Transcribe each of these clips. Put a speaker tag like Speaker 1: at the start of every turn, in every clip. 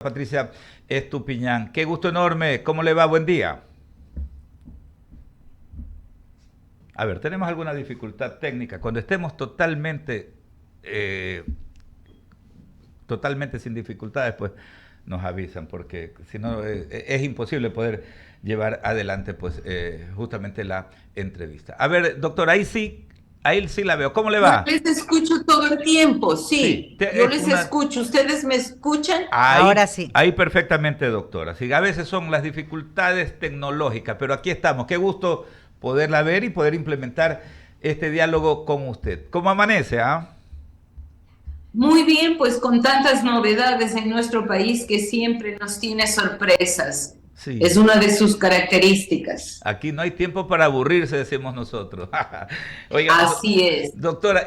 Speaker 1: Patricia Estupiñán. Qué gusto enorme. ¿Cómo le va? Buen día. A ver, tenemos alguna dificultad técnica. Cuando estemos eh, totalmente sin dificultades, pues nos avisan, porque si no es imposible poder llevar adelante, pues justamente la entrevista. A ver, doctor, ahí sí la veo. ¿Cómo le
Speaker 2: Yo
Speaker 1: va?
Speaker 2: les escucho todo el tiempo,
Speaker 1: Sí,
Speaker 2: sí, yo
Speaker 1: es
Speaker 2: les
Speaker 1: una.
Speaker 2: escucho. ¿Ustedes me escuchan?
Speaker 1: Ahí,
Speaker 3: Ahora sí.
Speaker 1: ahí perfectamente, doctora. Así que a veces son las dificultades tecnológicas, pero aquí estamos. Qué gusto poderla ver y poder implementar este diálogo con usted. ¿Cómo amanece, ah?
Speaker 2: Muy bien, pues con tantas novedades en nuestro país que siempre nos tiene sorpresas. Es
Speaker 1: Sí.
Speaker 2: una de sus características.
Speaker 1: Aquí no hay tiempo para aburrirse, decimos nosotros. Oiga,
Speaker 2: Así es.
Speaker 1: doctora,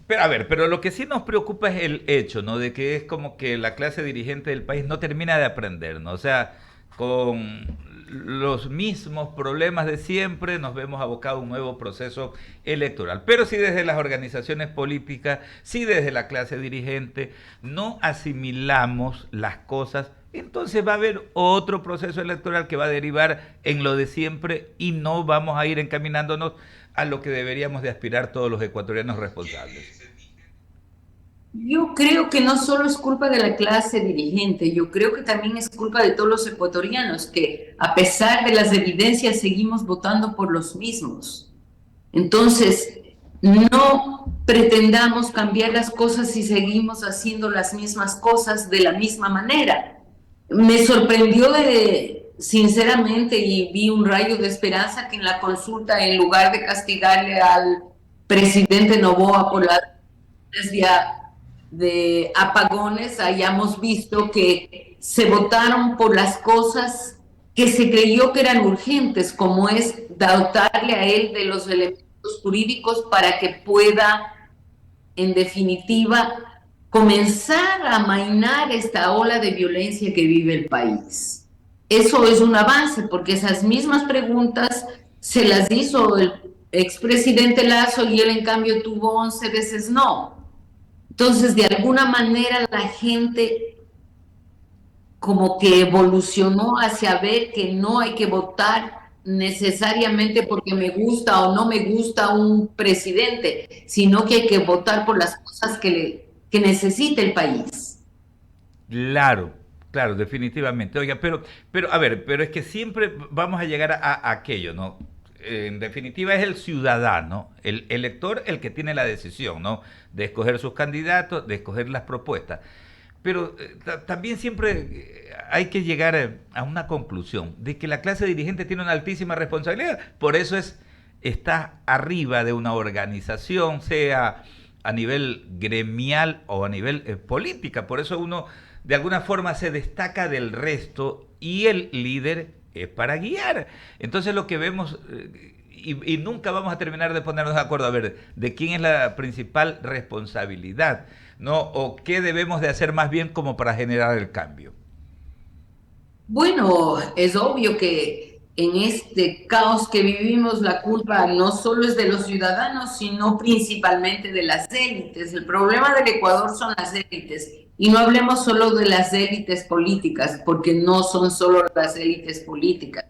Speaker 1: pero a ver, pero lo que sí nos preocupa es el hecho, ¿no? De que es como que la clase dirigente del país no termina de aprender, ¿no? O sea, con los mismos problemas de siempre nos vemos abocados a un nuevo proceso electoral. Pero si desde las organizaciones políticas, si desde la clase dirigente no asimilamos las cosas, entonces va a haber otro proceso electoral que va a derivar en lo de siempre y no vamos a ir encaminándonos a lo que deberíamos de aspirar todos los ecuatorianos responsables.
Speaker 2: Yo creo que no solo es culpa de la clase dirigente, yo creo que también es culpa de todos los ecuatorianos que a pesar de las evidencias seguimos votando por los mismos. Entonces, no pretendamos cambiar las cosas si seguimos haciendo las mismas cosas de la misma manera. Me sorprendió sinceramente y vi un rayo de esperanza que en la consulta, en lugar de castigarle al presidente Noboa por la de apagones, hayamos visto que se votaron por las cosas que se creyó que eran urgentes, como es dotarle a él de los elementos jurídicos para que pueda, en definitiva, comenzar a amainar esta ola de violencia que vive el país. Eso es un avance, porque esas mismas preguntas se las hizo el expresidente Lazo y él en cambio tuvo 11 veces no. Entonces, de alguna manera la gente como que evolucionó hacia ver que no hay que votar necesariamente porque me gusta o no me gusta un presidente, sino que hay que votar por las cosas que necesita el país.
Speaker 1: Claro, claro, definitivamente. Oiga, pero, a ver, pero es que siempre vamos a llegar a aquello, ¿no? En definitiva es el ciudadano, el elector, el que tiene la decisión, ¿no? De escoger sus candidatos, de escoger las propuestas. Pero también siempre hay que llegar a una conclusión de que la clase dirigente tiene una altísima responsabilidad. Por eso está arriba de una organización, sea a nivel gremial o a nivel política. Por eso uno de alguna forma se destaca del resto y el líder es para guiar. Entonces lo que vemos, y nunca vamos a terminar de ponernos de acuerdo, a ver, de quién es la principal responsabilidad, ¿no? O qué debemos de hacer más bien como para generar el cambio.
Speaker 2: Bueno, es obvio que en este caos que vivimos la culpa no solo es de los ciudadanos, sino principalmente de las élites. El problema del Ecuador son las élites. Y no hablemos solo de las élites políticas, porque no son solo las élites políticas.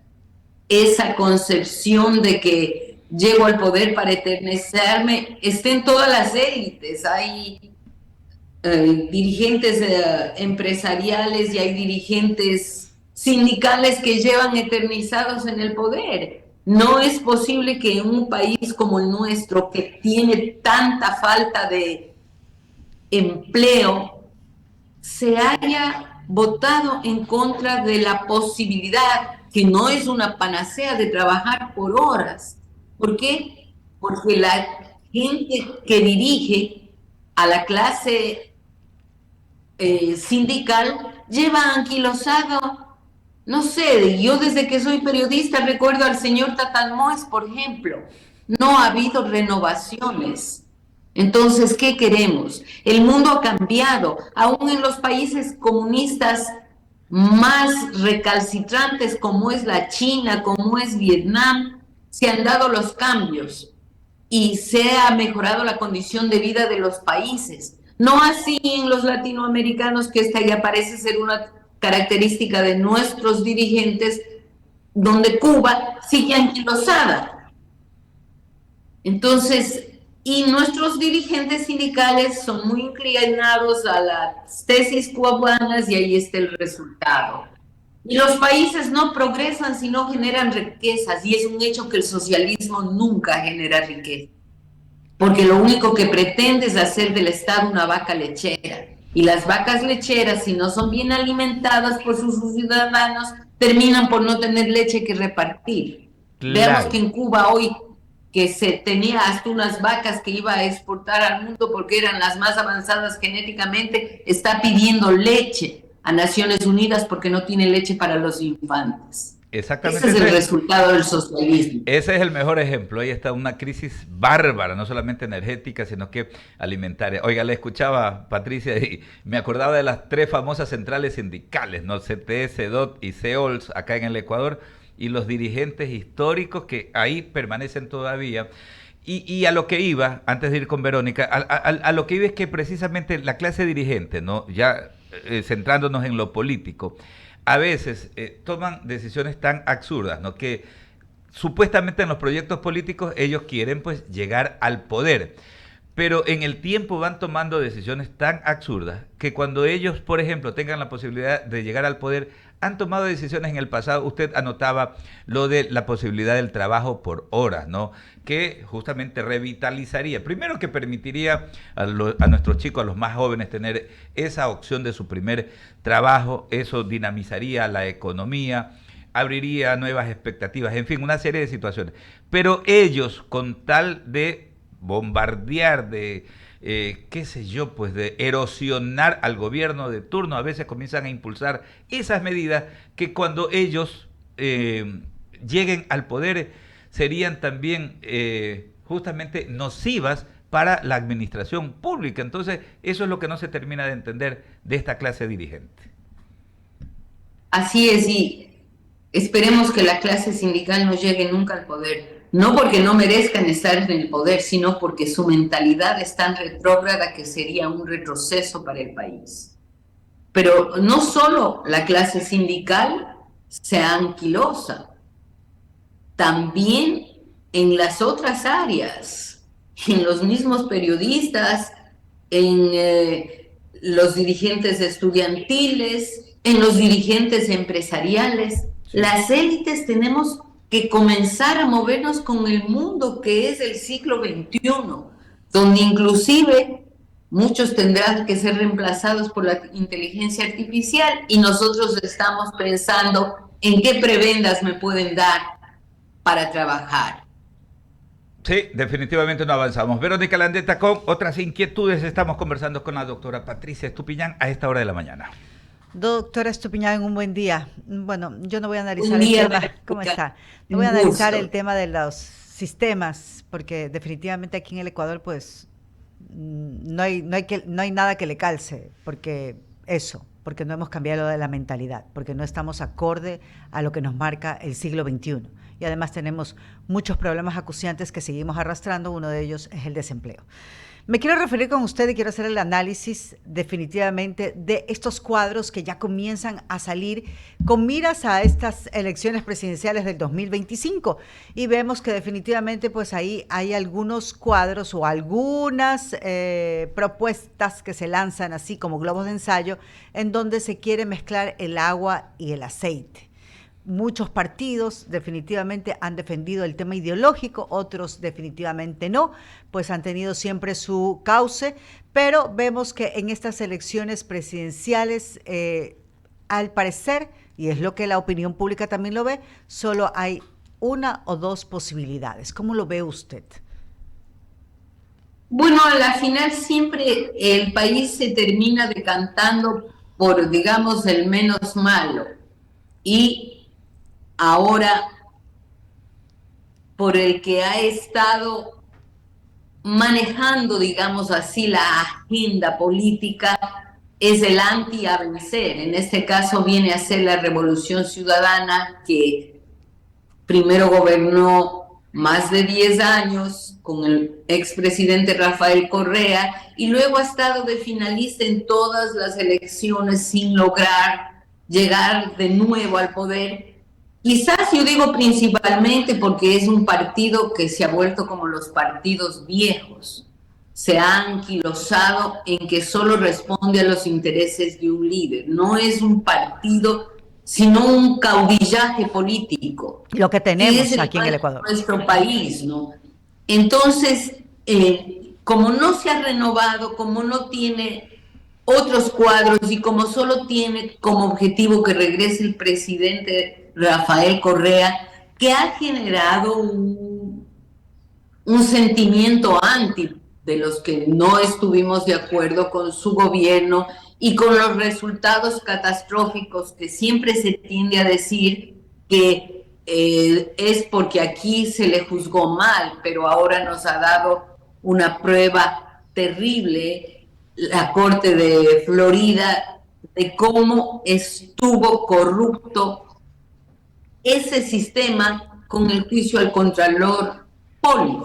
Speaker 2: Esa concepción de que llego al poder para eternizarme está en todas las élites. Hay dirigentes empresariales y hay dirigentes sindicales que llevan eternizados en el poder. No es posible que en un país como el nuestro, que tiene tanta falta de empleo, se haya votado en contra de la posibilidad, que no es una panacea, de trabajar por horas. ¿Por qué? Porque la gente que dirige a la clase sindical lleva anquilosado, no sé, yo desde que soy periodista recuerdo al señor Tatalmoes, por ejemplo, no ha habido renovaciones. Entonces, ¿qué queremos? El mundo ha cambiado, aún en los países comunistas más recalcitrantes como es la China, como es Vietnam, se han dado los cambios y se ha mejorado la condición de vida de los países. No así en los latinoamericanos, que esta ya parece ser una característica de nuestros dirigentes, donde Cuba sigue anquilosada. Entonces, y nuestros dirigentes sindicales son muy inclinados a las tesis cubanas y ahí está el resultado. Y los países no progresan si no generan riquezas, y es un hecho que el socialismo nunca genera riqueza, porque lo único que pretende es hacer del Estado una vaca lechera. Y las vacas lecheras, si no son bien alimentadas por sus ciudadanos, terminan por no tener leche que repartir. Veamos
Speaker 1: Claro.
Speaker 2: que en Cuba hoy, que se tenía hasta unas vacas que iba a exportar al mundo porque eran las más avanzadas genéticamente, está pidiendo leche a Naciones Unidas porque no tiene leche para los infantes. Ese
Speaker 1: Exactamente,
Speaker 2: es el resultado del socialismo.
Speaker 1: ese es el mejor ejemplo. Ahí está una crisis bárbara, no solamente energética, sino que alimentaria. Oiga, le escuchaba Patricia y me acordaba de las tres famosas centrales sindicales, ¿no? CTE, CEDOT y CEOLS acá en el Ecuador, y los dirigentes históricos que ahí permanecen todavía. Y a lo que iba, antes de ir con Verónica, a lo que iba es que precisamente la clase dirigente, ¿no? Ya centrándonos en lo político, a veces toman decisiones tan absurdas, ¿no? Que supuestamente en los proyectos políticos ellos quieren pues llegar al poder, pero en el tiempo van tomando decisiones tan absurdas que cuando ellos, por ejemplo, tengan la posibilidad de llegar al poder, han tomado decisiones en el pasado. Usted anotaba lo de la posibilidad del trabajo por horas, ¿no? Que justamente revitalizaría, primero que permitiría a nuestros chicos, a los más jóvenes, tener esa opción de su primer trabajo, eso dinamizaría la economía, abriría nuevas expectativas, en fin, una serie de situaciones. Pero ellos, con tal de bombardear, de, qué sé yo, pues de erosionar al gobierno de turno, a veces comienzan a impulsar esas medidas que cuando ellos lleguen al poder serían también justamente nocivas para la administración pública. Entonces, eso es lo que no se termina de entender de esta clase dirigente.
Speaker 2: Así es, y esperemos que la clase sindical no llegue nunca al poder, no porque no merezcan estar en el poder, sino porque su mentalidad es tan retrógrada que sería un retroceso para el país. Pero no solo la clase sindical se anquilosa, también en las otras áreas, en los mismos periodistas, en los dirigentes estudiantiles, en los dirigentes empresariales.
Speaker 1: Sí.
Speaker 2: Las élites tenemos que comenzar a movernos con el mundo que es el siglo XXI, donde inclusive muchos tendrán que ser reemplazados por la inteligencia artificial y nosotros estamos pensando en qué prebendas me pueden dar para trabajar.
Speaker 1: Sí, definitivamente no avanzamos. Verónica Landeta, con otras inquietudes estamos conversando con la doctora Patricia Estupiñán a esta hora de la mañana.
Speaker 3: Doctora Estupiñán, un buen día. Bueno, yo no voy a analizar
Speaker 2: Un
Speaker 3: el
Speaker 2: día,
Speaker 3: tema, ¿cómo está? No voy a
Speaker 2: un
Speaker 3: analizar
Speaker 2: gusto.
Speaker 3: el tema de los sistemas, porque definitivamente aquí en el Ecuador, pues, no hay nada que le calce, porque no hemos cambiado lo de la mentalidad, porque no estamos acorde a lo que nos marca el siglo XXI. Y además tenemos muchos problemas acuciantes que seguimos arrastrando, uno de ellos es el desempleo. Me quiero referir con usted y quiero hacer el análisis definitivamente de estos cuadros que ya comienzan a salir con miras a estas elecciones presidenciales del 2025 y vemos que definitivamente pues ahí hay algunos cuadros o algunas propuestas que se lanzan así como globos de ensayo en donde se quiere mezclar el agua y el aceite. Muchos partidos definitivamente han defendido el tema ideológico, otros definitivamente no, pues han tenido siempre su cauce, pero vemos que en estas elecciones presidenciales, al parecer, y es lo que la opinión pública también lo ve, solo hay una o dos posibilidades. ¿Cómo lo ve usted?
Speaker 2: Bueno, a la final siempre el país se termina decantando por, digamos, el menos malo. Y ahora, por el que ha estado manejando, digamos así, la agenda política, es el anti a vencer. En este caso viene a ser la Revolución Ciudadana, que primero gobernó más de 10 años con el expresidente Rafael Correa y luego ha estado de finalista en todas las elecciones sin lograr llegar de nuevo al poder. Quizás yo digo principalmente porque es un partido que se ha vuelto como los partidos viejos. Se ha anquilosado en que solo responde a los intereses de un líder. No es un partido, sino un caudillaje político.
Speaker 3: Lo que tenemos aquí en el Ecuador.
Speaker 2: Nuestro país, ¿no? Entonces, como no se ha renovado, como no tiene otros cuadros y como solo tiene como objetivo que regrese el presidente Rafael Correa, que ha generado un sentimiento anti de los que no estuvimos de acuerdo con su gobierno y con los resultados catastróficos que siempre se tiende a decir que es porque aquí se le juzgó mal, pero ahora nos ha dado una prueba terrible la Corte de Florida de cómo estuvo corrupto ese sistema con el juicio al Contralor Poli,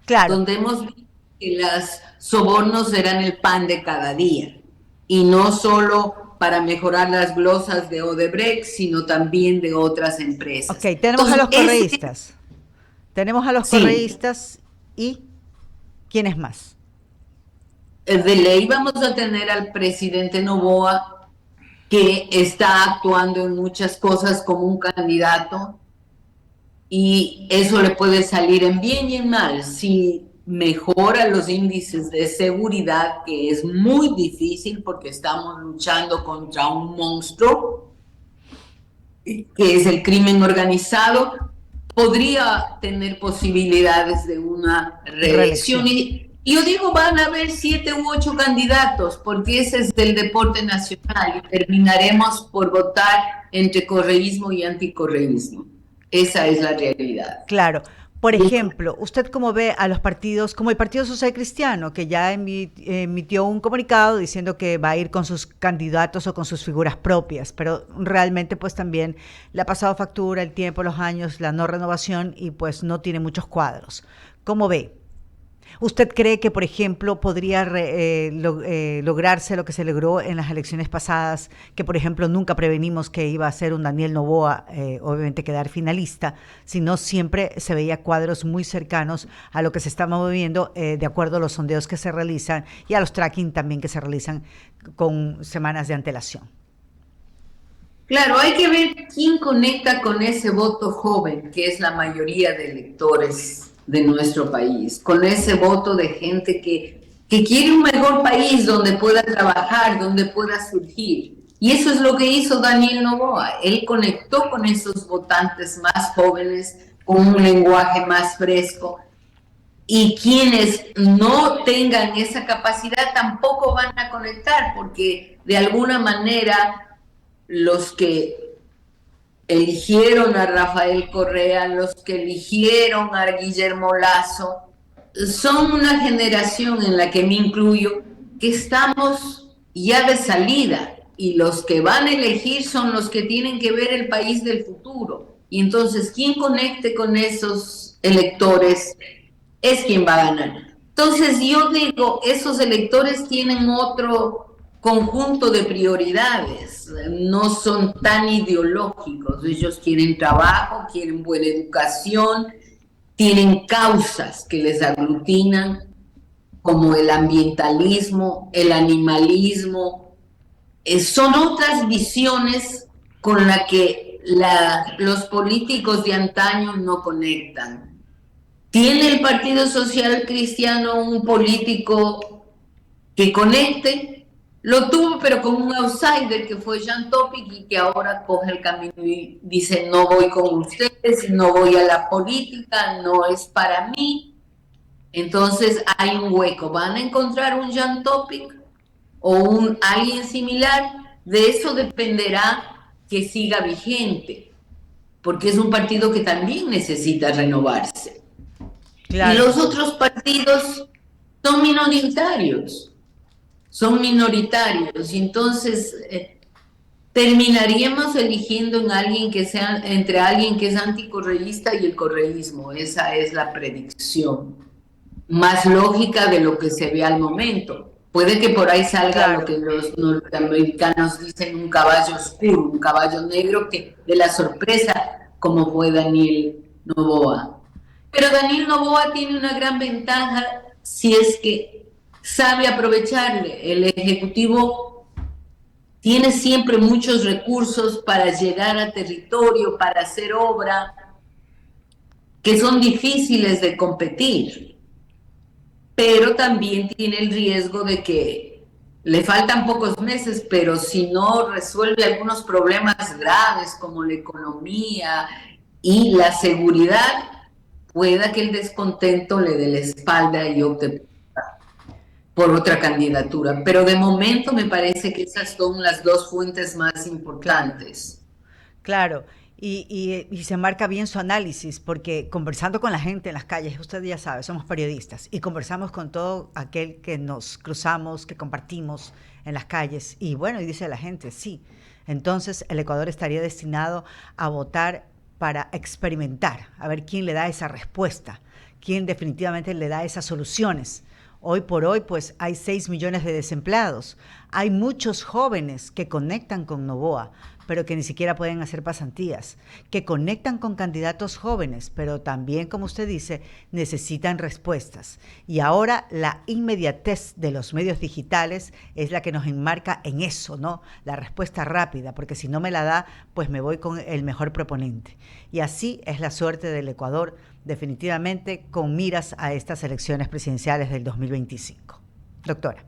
Speaker 3: claro,
Speaker 2: donde hemos visto que los sobornos eran el pan de cada día y no solo para mejorar las glosas de Odebrecht, sino también de otras empresas.
Speaker 3: Ok, tenemos a los correístas. Tenemos a los correístas y ¿quiénes más?
Speaker 2: De ley vamos a tener al presidente Noboa, que está actuando en muchas cosas como un candidato, y eso le puede salir en bien y en mal. Si mejora los índices de seguridad, que es muy difícil porque estamos luchando contra un monstruo, que es el crimen organizado, podría tener posibilidades de una reelección. Y yo digo, van a haber 7 u 8 candidatos, porque ese es del deporte nacional, y terminaremos por votar entre correísmo y anticorreísmo. Esa es la realidad.
Speaker 3: Claro. Por ejemplo, ¿usted cómo ve a los partidos, como el Partido Social Cristiano, que ya emitió un comunicado diciendo que va a ir con sus candidatos o con sus figuras propias, pero realmente pues también le ha pasado factura el tiempo, los años, la no renovación y pues no tiene muchos cuadros? ¿Cómo ve? ¿Usted cree que, por ejemplo, podría lograrse lo que se logró en las elecciones pasadas, que, por ejemplo, nunca prevenimos que iba a ser un Daniel Noboa, obviamente quedar finalista, sino siempre se veía cuadros muy cercanos a lo que se está moviendo de acuerdo a los sondeos que se realizan y a los tracking también que se realizan con semanas de antelación?
Speaker 2: Claro, hay que ver quién conecta con ese voto joven, que es la mayoría de electores de nuestro país, con ese voto de gente que quiere un mejor país donde pueda trabajar, donde pueda surgir. Y eso es lo que hizo Daniel Noboa. Él conectó con esos votantes más jóvenes, con un lenguaje más fresco. Y quienes no tengan esa capacidad tampoco van a conectar, porque de alguna manera los que eligieron a Rafael Correa, los que eligieron a Guillermo Lasso, son una generación en la que me incluyo, que estamos ya de salida, y los que van a elegir son los que tienen que ver el país del futuro. Y entonces, quien conecte con esos electores es quien va a ganar. Entonces, yo digo, esos electores tienen otro conjunto de prioridades, no son tan ideológicos. Ellos quieren trabajo, quieren buena educación, tienen causas que les aglutinan, como el ambientalismo, el animalismo. Son otras visiones con las que los políticos de antaño no conectan. ¿Tiene el Partido Social Cristiano un político que conecte? Lo tuvo, pero con un outsider que fue Jean Topic, y que ahora coge el camino y dice: no voy con ustedes, no voy a la política, no es para mí. Entonces hay un hueco. ¿Van a encontrar un Jean Topic o alguien similar? De eso dependerá que siga vigente, porque es un partido que también necesita renovarse. Claro. Y los otros partidos son minoritarios. Y entonces terminaríamos eligiendo en alguien que sea, entre alguien que es anticorreísta y el correísmo. Esa es la predicción más lógica de lo que se ve al momento. Puede que por ahí salga lo
Speaker 3: Claro.
Speaker 2: que los norteamericanos dicen un caballo oscuro, un caballo negro que de la sorpresa, como fue Daniel Noboa. Pero Daniel Noboa tiene una gran ventaja si es que sabe aprovecharle. El Ejecutivo tiene siempre muchos recursos para llegar a territorio, para hacer obra, que son difíciles de competir, pero también tiene el riesgo de que le faltan pocos meses, pero si no resuelve algunos problemas graves como la economía y la seguridad, pueda que el descontento le dé la espalda y opte por otra candidatura. Pero de momento me parece que esas son las dos fuentes más
Speaker 3: Claro.
Speaker 2: importantes.
Speaker 3: Claro, y se marca bien su análisis, porque conversando con la gente en las calles, usted ya sabe, somos periodistas, y conversamos con todo aquel que nos cruzamos, que compartimos en las calles, y bueno, y dice la gente, sí, entonces el Ecuador estaría destinado a votar para experimentar, a ver quién le da esa respuesta, quién definitivamente le da esas soluciones. Hoy por hoy, pues hay 6 millones de desempleados. Hay muchos jóvenes que conectan con Noboa, pero que ni siquiera pueden hacer pasantías, que conectan con candidatos jóvenes, pero también, como usted dice, necesitan respuestas. Y ahora la inmediatez de los medios digitales es la que nos enmarca en eso, ¿no? La respuesta rápida, porque si no me la da, pues me voy con el mejor proponente. Y así es la suerte del Ecuador, definitivamente con miras a estas elecciones presidenciales del 2025. Doctora.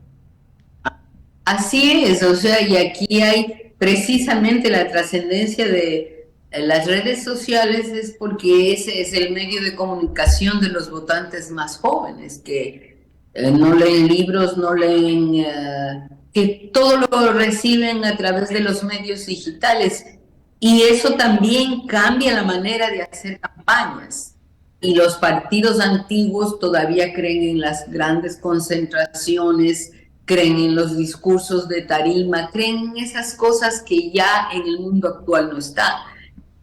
Speaker 2: Así es, o sea, y aquí hay precisamente la trascendencia de las redes sociales es porque ese es el medio de comunicación de los votantes más jóvenes, que no leen libros, no leen, que todo lo reciben a través de los medios digitales. Y eso también cambia la manera de hacer campañas. Y los partidos antiguos todavía creen en las grandes concentraciones, creen en los discursos de tarima, creen en esas cosas que ya en el mundo actual no está.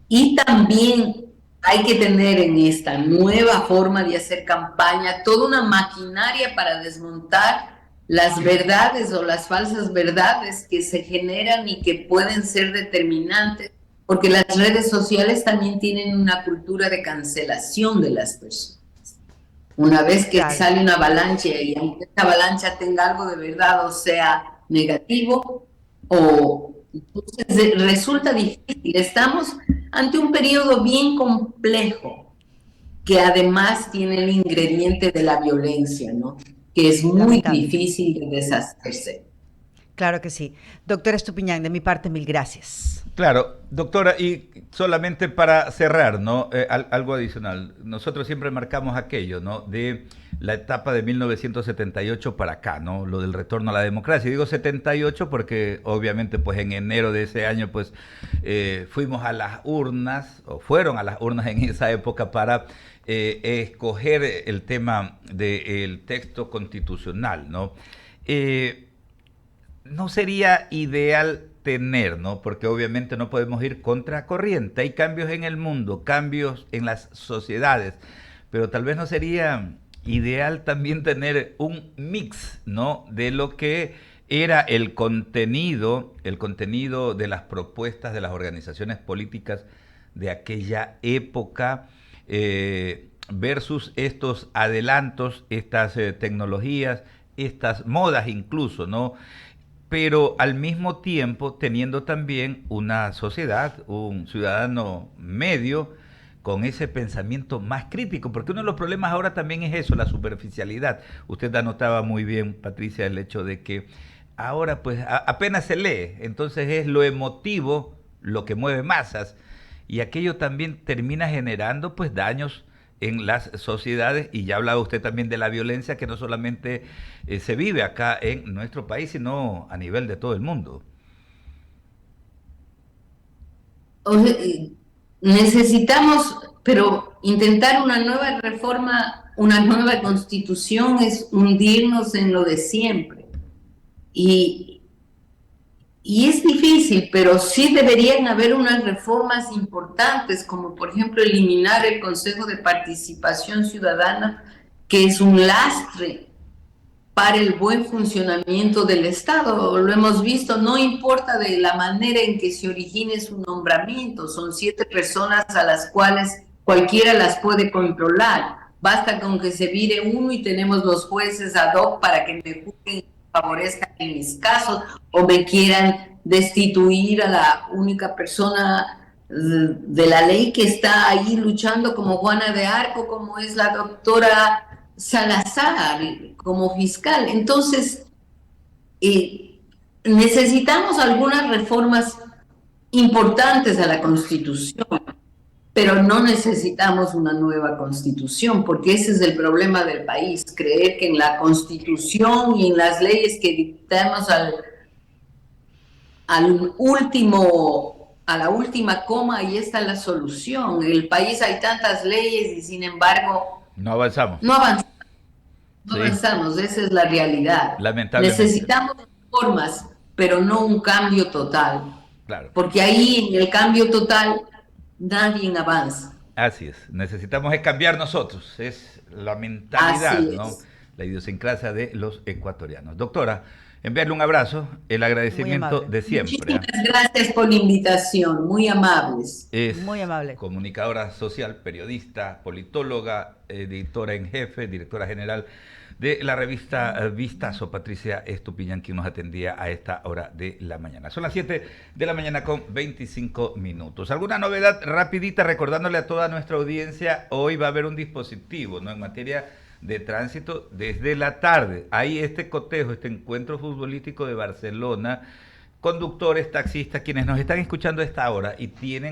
Speaker 2: Y también hay que tener en esta nueva forma de hacer campaña toda una maquinaria para desmontar las verdades o las falsas verdades que se generan y que pueden ser determinantes, porque las redes sociales también tienen una cultura de cancelación de las personas. Una vez que
Speaker 3: Claro.
Speaker 2: sale una avalancha y aunque esta avalancha tenga algo de verdad o sea negativo, o entonces resulta difícil. Estamos ante un periodo bien complejo que además tiene el ingrediente de la violencia, ¿no? Que es muy
Speaker 3: Lamentable.
Speaker 2: difícil de deshacerse.
Speaker 3: Claro que sí. Doctora Estupiñán, de mi parte, mil gracias.
Speaker 1: Claro, doctora, y solamente para cerrar, ¿no? Algo adicional. Nosotros siempre marcamos aquello, ¿no? De la etapa de 1978 para acá, ¿no? Lo del retorno a la democracia. Y digo 78 porque obviamente pues en enero de ese año pues fuimos a las urnas, o fueron a las urnas en esa época para escoger el tema del texto constitucional, ¿no? No sería ideal tener, ¿no? Porque obviamente no podemos ir contra corriente. Hay cambios en el mundo, cambios en las sociedades, pero tal vez no sería ideal también tener un mix, ¿no? De lo que era el contenido de las propuestas de las organizaciones políticas de aquella época versus estos adelantos, estas tecnologías, estas modas incluso, ¿no? Pero al mismo tiempo teniendo también una sociedad, un ciudadano medio con ese pensamiento más crítico, porque uno de los problemas ahora también es eso, la superficialidad. Usted anotaba muy bien, Patricia, el hecho de que ahora pues apenas se lee, entonces es lo emotivo lo que mueve masas y aquello también termina generando pues daños en las sociedades y ya hablaba usted también de la violencia que no solamente se vive acá en nuestro país, sino a nivel de todo el mundo.
Speaker 2: O sea, necesitamos, pero intentar una nueva reforma, una nueva constitución es hundirnos en lo de siempre. Y, y es difícil, pero sí deberían haber unas reformas importantes, como por ejemplo eliminar el Consejo de Participación Ciudadana, que es un lastre para el buen funcionamiento del Estado. Lo hemos visto, no importa de la manera en que se origine su nombramiento, son 7 personas a las cuales cualquiera las puede controlar. Basta con que se vire uno y tenemos los jueces ad hoc para que me juzguen y favorezcan en mis casos o me quieran destituir a la única persona de la ley que está ahí luchando como Juana de Arco, como es la doctora Salazar como fiscal. Entonces, necesitamos algunas reformas importantes a la Constitución, pero no necesitamos una nueva Constitución, porque ese es el problema del país, creer que en la Constitución y en las leyes que dictamos al último, a la última coma, ahí está la solución. En el país hay tantas leyes y sin embargo
Speaker 1: No avanzamos.
Speaker 2: no avanzamos. No
Speaker 1: Sí,
Speaker 2: avanzamos, esa es la realidad.
Speaker 1: lamentablemente.
Speaker 2: Necesitamos reformas, pero no un cambio total,
Speaker 1: Claro.
Speaker 2: porque ahí en el cambio total nadie avanza.
Speaker 1: Así es, necesitamos es cambiar nosotros, es la mentalidad,
Speaker 2: Así
Speaker 1: ¿no?
Speaker 2: es.
Speaker 1: La idiosincrasia de los ecuatorianos. Doctora, enviarle un abrazo, el
Speaker 3: Muy
Speaker 1: agradecimiento
Speaker 3: amable.
Speaker 1: de siempre.
Speaker 2: Muchísimas gracias por la invitación, muy amables.
Speaker 1: Es
Speaker 3: Muy amable.
Speaker 1: comunicadora social, periodista, politóloga, editora en jefe, directora general de la revista Vistazo, Patricia Estupiñán, quien nos atendía a esta hora de la mañana. Son las 7 de la mañana con 25 minutos. ¿Alguna novedad rapidita? Recordándole a toda nuestra audiencia, hoy va a haber un dispositivo, ¿no?, en materia de tránsito desde la tarde. Hay este cotejo, este encuentro futbolístico de Barcelona, conductores, taxistas, quienes nos están escuchando a esta hora y tienen